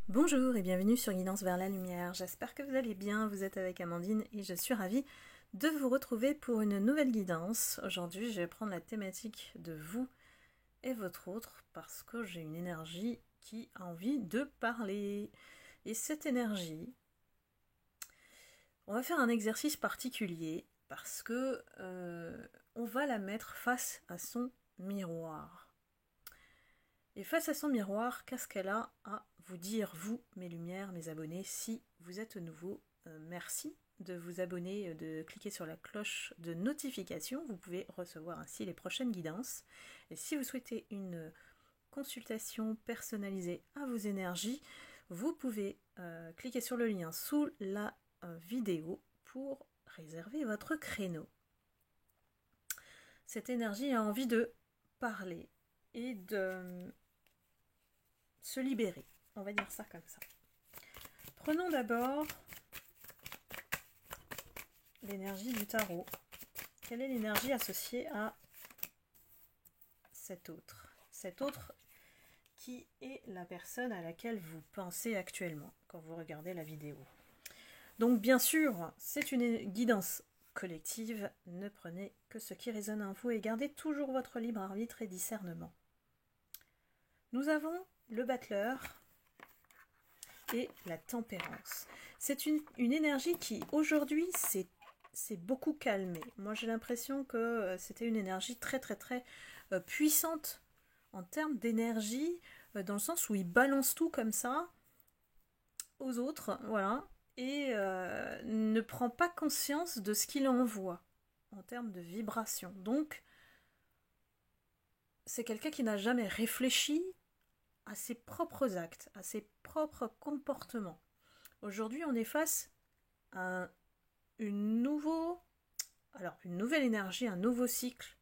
Bonjour et bienvenue sur Guidance vers la lumière. J'espère que vous allez bien, vous êtes avec Amandine et je suis ravie de vous retrouver pour une nouvelle guidance. Aujourd'hui, je vais prendre la thématique de vous et votre autre parce que j'ai une énergie qui a envie de parler. Et cette énergie, on va faire un exercice particulier parce que on va la mettre face à son miroir. Et face à son miroir, qu'est-ce qu'elle a à vous dire, vous, mes lumières, mes abonnés, si vous êtes nouveau, merci de vous abonner, de cliquer sur la cloche de notification. Vous pouvez recevoir ainsi les prochaines guidances. Et si vous souhaitez une consultation personnalisée à vos énergies, vous pouvez cliquer sur le lien sous la vidéo pour réserver votre créneau. Cette énergie a envie de parler et de se libérer. On va dire ça comme ça. Prenons d'abord l'énergie du tarot. Quelle est l'énergie associée à cet autre? Cet autre qui est la personne à laquelle vous pensez actuellement quand vous regardez la vidéo. Donc bien sûr, c'est une guidance collective. Ne prenez que ce qui résonne en vous et gardez toujours votre libre arbitre et discernement. Nous avons le battleur et la tempérance. C'est une énergie qui aujourd'hui s'est beaucoup calmée. Moi j'ai l'impression que c'était une énergie très puissante en termes d'énergie, dans le sens où il balance tout comme ça aux autres, voilà, et ne prend pas conscience de ce qu'il envoie en termes de vibration. Donc c'est quelqu'un qui n'a jamais réfléchi à ses propres actes, à ses propres comportements. Aujourd'hui, on est face à une nouvelle énergie, un nouveau cycle,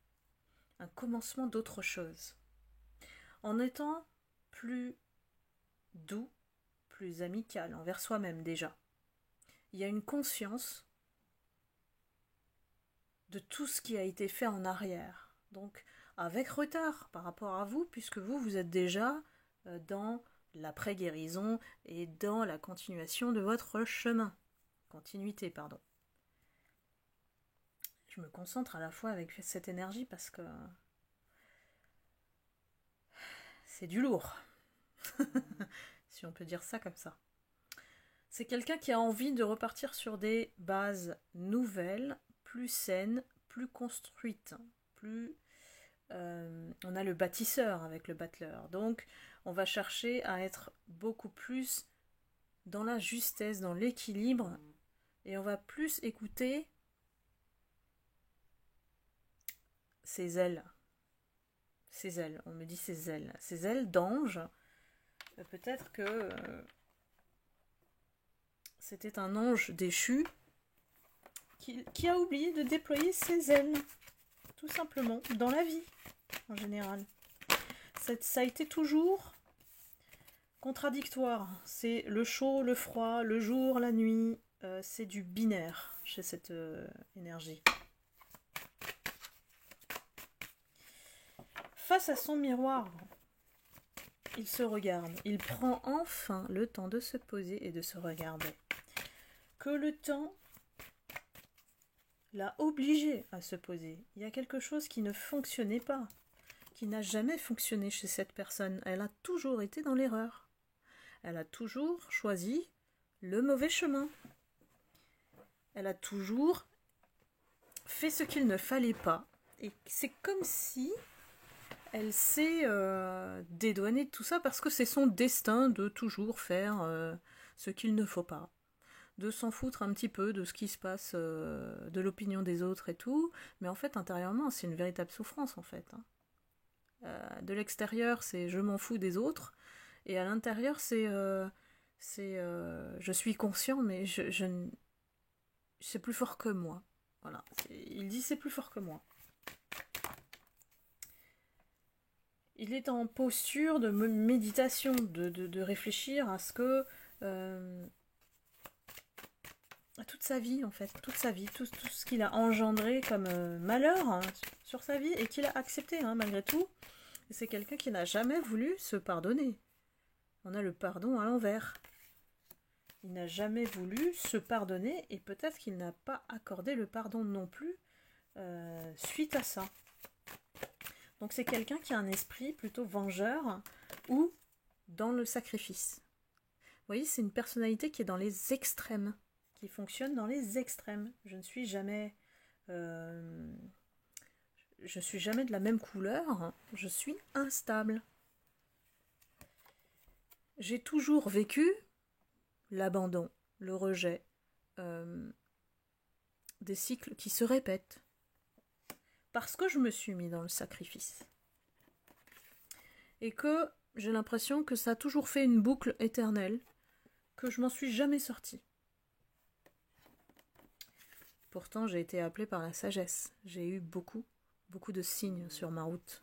un commencement d'autre chose. En étant plus doux, plus amical envers soi-même déjà. Il y a une conscience de tout ce qui a été fait en arrière. Donc, avec retard par rapport à vous, puisque vous êtes déjà dans l'après-guérison et dans la continuation de votre chemin. Continuité, pardon. Je me concentre à la fois avec cette énergie parce que c'est du lourd, si on peut dire ça comme ça. C'est quelqu'un qui a envie de repartir sur des bases nouvelles, plus saines, plus construites, plus... on a le bâtisseur avec le battleur, donc on va chercher à être beaucoup plus dans la justesse, dans l'équilibre, et on va plus écouter ses ailes. Ses ailes, on me dit ses ailes d'ange. Peut-être que c'était un ange déchu qui a oublié de déployer ses ailes, tout simplement, dans la vie, en général. Ça a été toujours contradictoire. C'est le chaud, le froid, le jour, la nuit. C'est du binaire chez cette énergie. Face à son miroir, il se regarde. Il prend enfin le temps de se poser et de se regarder. Que le temps l'a obligé à se poser. Il y a quelque chose qui ne fonctionnait pas, qui n'a jamais fonctionné chez cette personne. Elle a toujours été dans l'erreur. Elle a toujours choisi le mauvais chemin. Elle a toujours fait ce qu'il ne fallait pas. Et c'est comme si elle s'est dédouanée de tout ça parce que c'est son destin de toujours faire ce qu'il ne faut pas. De s'en foutre un petit peu de ce qui se passe, de l'opinion des autres et tout. Mais en fait, intérieurement, c'est une véritable souffrance, en fait. De l'extérieur, c'est je m'en fous des autres. Et à l'intérieur, c'est je suis conscient, mais c'est plus fort que moi. Voilà. Il dit c'est plus fort que moi. Il est en posture de méditation, de réfléchir à ce que... à toute sa vie, en fait. Toute sa vie, tout ce qu'il a engendré comme malheur hein, sur sa vie et qu'il a accepté, hein, malgré tout. Et c'est quelqu'un qui n'a jamais voulu se pardonner. On a le pardon à l'envers. Il n'a jamais voulu se pardonner et peut-être qu'il n'a pas accordé le pardon non plus suite à ça. Donc c'est quelqu'un qui a un esprit plutôt vengeur ou dans le sacrifice. Vous voyez, c'est une personnalité qui est dans les extrêmes, qui fonctionne dans les extrêmes. Je ne suis jamais de la même couleur, je suis instable. J'ai toujours vécu l'abandon, le rejet, des cycles qui se répètent. Parce que je me suis mis dans le sacrifice. Et que j'ai l'impression que ça a toujours fait une boucle éternelle, que je m'en suis jamais sortie. Pourtant, j'ai été appelée par la sagesse. J'ai eu beaucoup de signes sur ma route.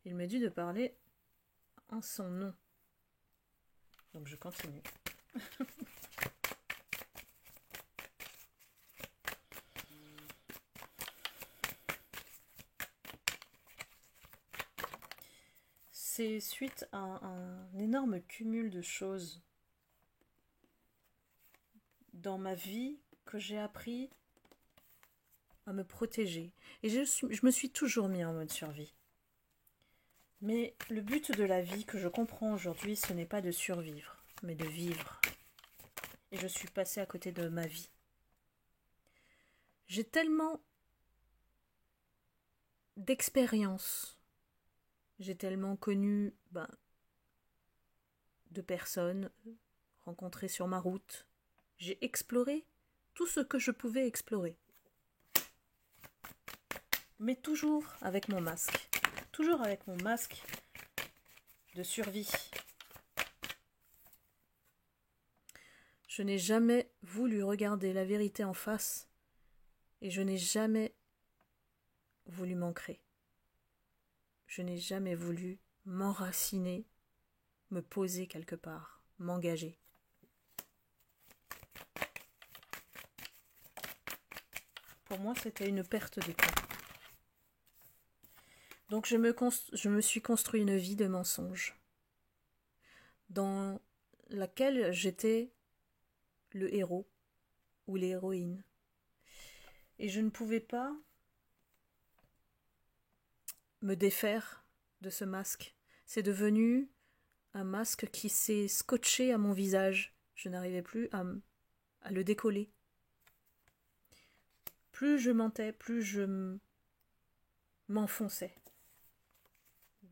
Il m'a dit de parler en son nom. Donc je continue. C'est suite à un énorme cumul de choses dans ma vie que j'ai appris à me protéger. Et je me suis toujours mis en mode survie. Mais le but de la vie que je comprends aujourd'hui, ce n'est pas de survivre, mais de vivre. Et je suis passée à côté de ma vie. J'ai tellement d'expérience. J'ai tellement connu de personnes rencontrées sur ma route. J'ai exploré tout ce que je pouvais explorer. Mais toujours avec mon masque. Toujours avec mon masque de survie. Je n'ai jamais voulu regarder la vérité en face et je n'ai jamais voulu m'ancrer. Je n'ai jamais voulu m'enraciner, me poser quelque part, m'engager. Pour moi, c'était une perte de temps. Donc je me suis construit une vie de mensonges, dans laquelle j'étais le héros ou l'héroïne. Et je ne pouvais pas me défaire de ce masque. C'est devenu un masque qui s'est scotché à mon visage. Je n'arrivais plus à le décoller. Plus je mentais, plus je m'enfonçais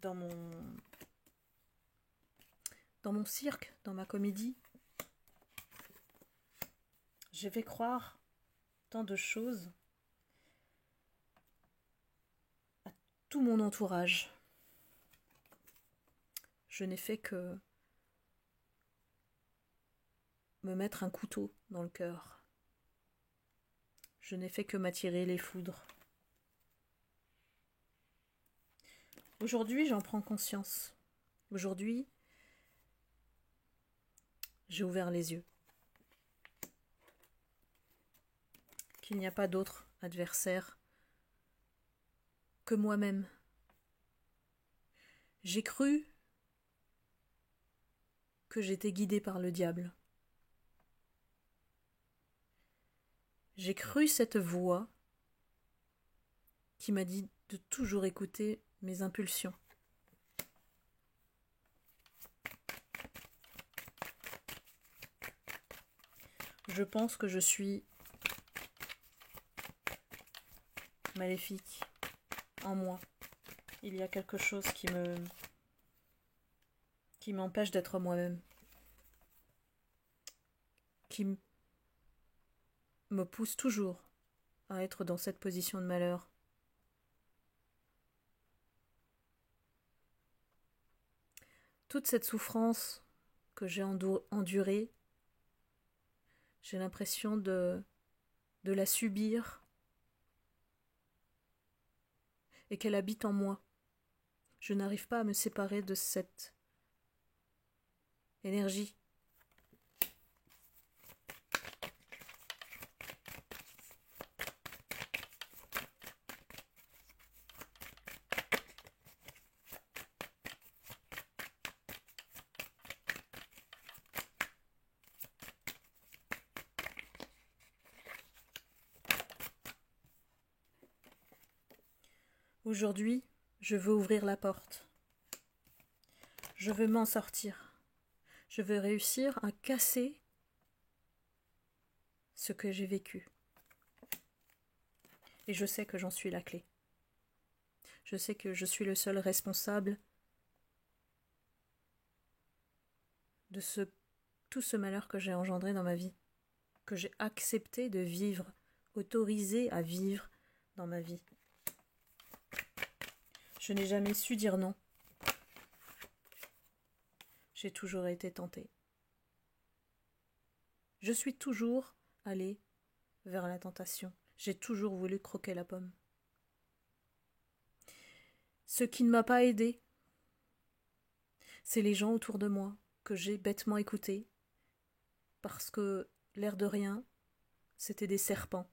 dans mon cirque, dans ma comédie. Je vais croire tant de choses à tout mon entourage. Je n'ai fait que me mettre un couteau dans le cœur. Je n'ai fait que m'attirer les foudres. Aujourd'hui, j'en prends conscience. Aujourd'hui, j'ai ouvert les yeux. Qu'il n'y a pas d'autre adversaire que moi-même. J'ai cru que j'étais guidée par le diable. J'ai cru cette voix qui m'a dit de toujours écouter mes impulsions. Je pense que je suis maléfique en moi. Il y a quelque chose qui m'empêche d'être moi-même, qui me pousse toujours à être dans cette position de malheur. Toute cette souffrance que j'ai endurée, j'ai l'impression de la subir et qu'elle habite en moi. Je n'arrive pas à me séparer de cette énergie. Aujourd'hui, je veux ouvrir la porte. Je veux m'en sortir. Je veux réussir à casser ce que j'ai vécu. Et je sais que j'en suis la clé. Je sais que je suis le seul responsable de tout ce malheur que j'ai engendré dans ma vie, que j'ai accepté de vivre, autorisé à vivre dans ma vie. Je n'ai jamais su dire non. J'ai toujours été tentée. Je suis toujours allée vers la tentation. J'ai toujours voulu croquer la pomme. Ce qui ne m'a pas aidée, c'est les gens autour de moi que j'ai bêtement écoutés, parce que, l'air de rien, c'était des serpents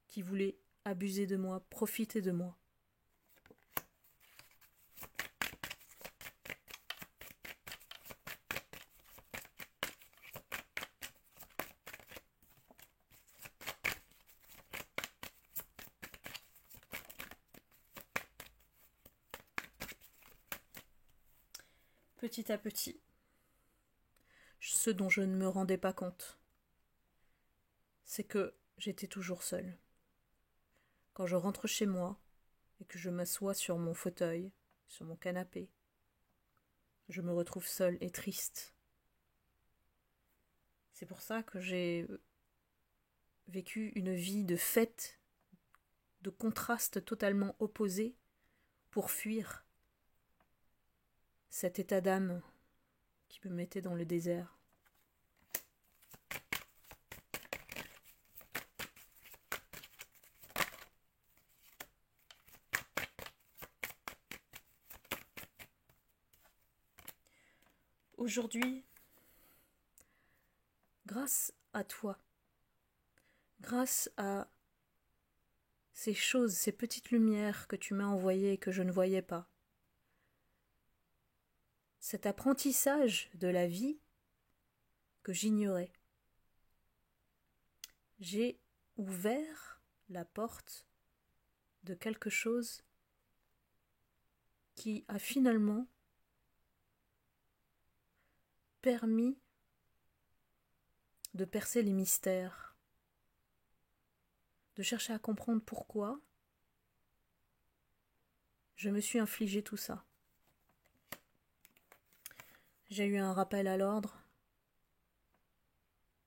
qui voulaient abuser de moi, profiter de moi. Petit à petit, ce dont je ne me rendais pas compte, c'est que j'étais toujours seule. Quand je rentre chez moi et que je m'assois sur mon fauteuil, sur mon canapé, je me retrouve seule et triste. C'est pour ça que j'ai vécu une vie de fête, de contrastes totalement opposés, pour fuir cet état d'âme qui me mettait dans le désert. Aujourd'hui, grâce à toi, grâce à ces choses, ces petites lumières que tu m'as envoyées et que je ne voyais pas, cet apprentissage de la vie que j'ignorais, j'ai ouvert la porte de quelque chose qui a finalement permis de percer les mystères, de chercher à comprendre pourquoi je me suis infligé tout ça. J'ai eu un rappel à l'ordre,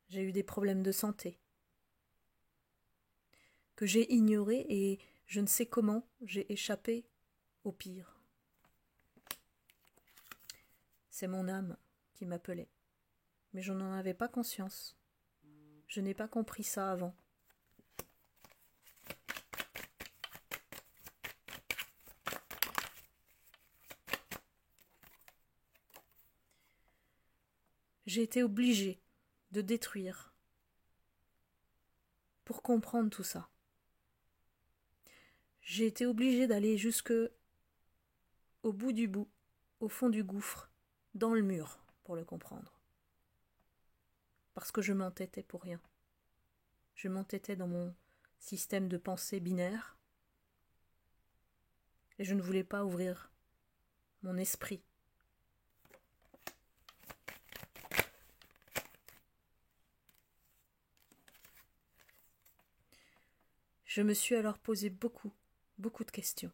j'ai eu des problèmes de santé que j'ai ignorés et je ne sais comment j'ai échappé au pire. C'est mon âme qui m'appelait, mais je n'en avais pas conscience. Je n'ai pas compris ça avant. J'ai été obligée de détruire pour comprendre tout ça. J'ai été obligée d'aller jusque au bout du bout, au fond du gouffre, dans le mur, pour le comprendre. Parce que je m'entêtais pour rien. Je m'entêtais dans mon système de pensée binaire et je ne voulais pas ouvrir mon esprit. Je me suis alors posé beaucoup de questions.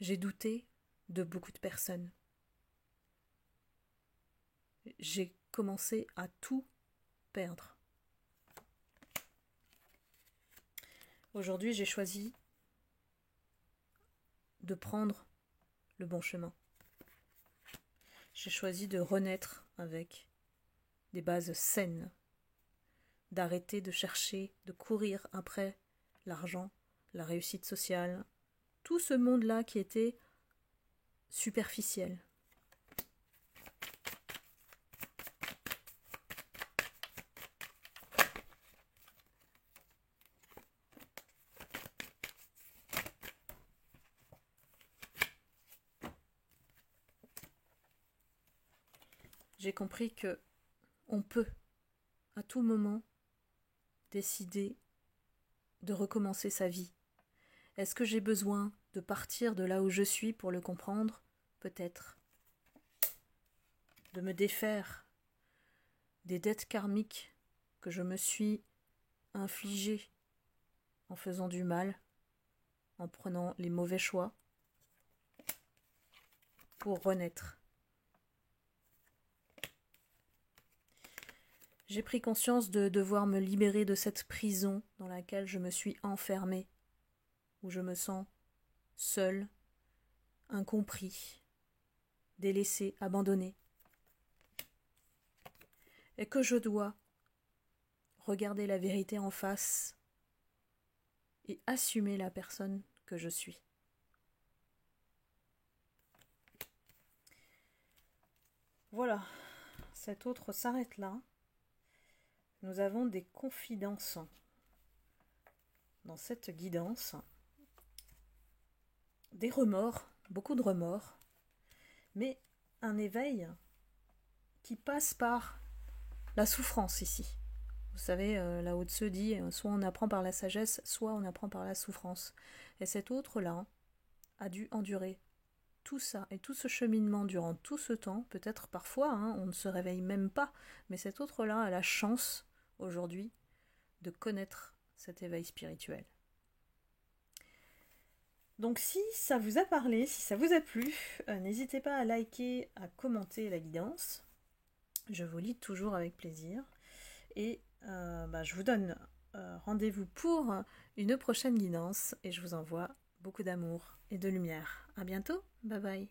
J'ai douté de beaucoup de personnes. J'ai commencé à tout perdre. Aujourd'hui, j'ai choisi de prendre le bon chemin. J'ai choisi de renaître avec des bases saines, d'arrêter de chercher, de courir après l'argent, la réussite sociale, tout ce monde-là qui était superficiel. J'ai compris que on peut, à tout moment, décider de recommencer sa vie. Est-ce que j'ai besoin de partir de là où je suis pour le comprendre? Peut-être. De me défaire des dettes karmiques que je me suis infligées en faisant du mal, en prenant les mauvais choix, pour renaître. J'ai pris conscience de devoir me libérer de cette prison dans laquelle je me suis enfermée, où je me sens seule, incompris, délaissé, abandonné. Et que je dois regarder la vérité en face et assumer la personne que je suis. Voilà, cet autre s'arrête là. Nous avons des confidences dans cette guidance, des remords, beaucoup de remords, mais un éveil qui passe par la souffrance ici. Vous savez, Lao Tzu dit, soit on apprend par la sagesse, soit on apprend par la souffrance. Et cet autre-là a dû endurer tout ça et tout ce cheminement durant tout ce temps. Peut-être parfois, on ne se réveille même pas, mais cet autre-là a la chance aujourd'hui de connaître cet éveil spirituel. Donc si ça vous a parlé, si ça vous a plu, n'hésitez pas à liker, à commenter la guidance. Je vous lis toujours avec plaisir. Et je vous donne rendez-vous pour une prochaine guidance et je vous envoie beaucoup d'amour et de lumière. À bientôt, bye bye.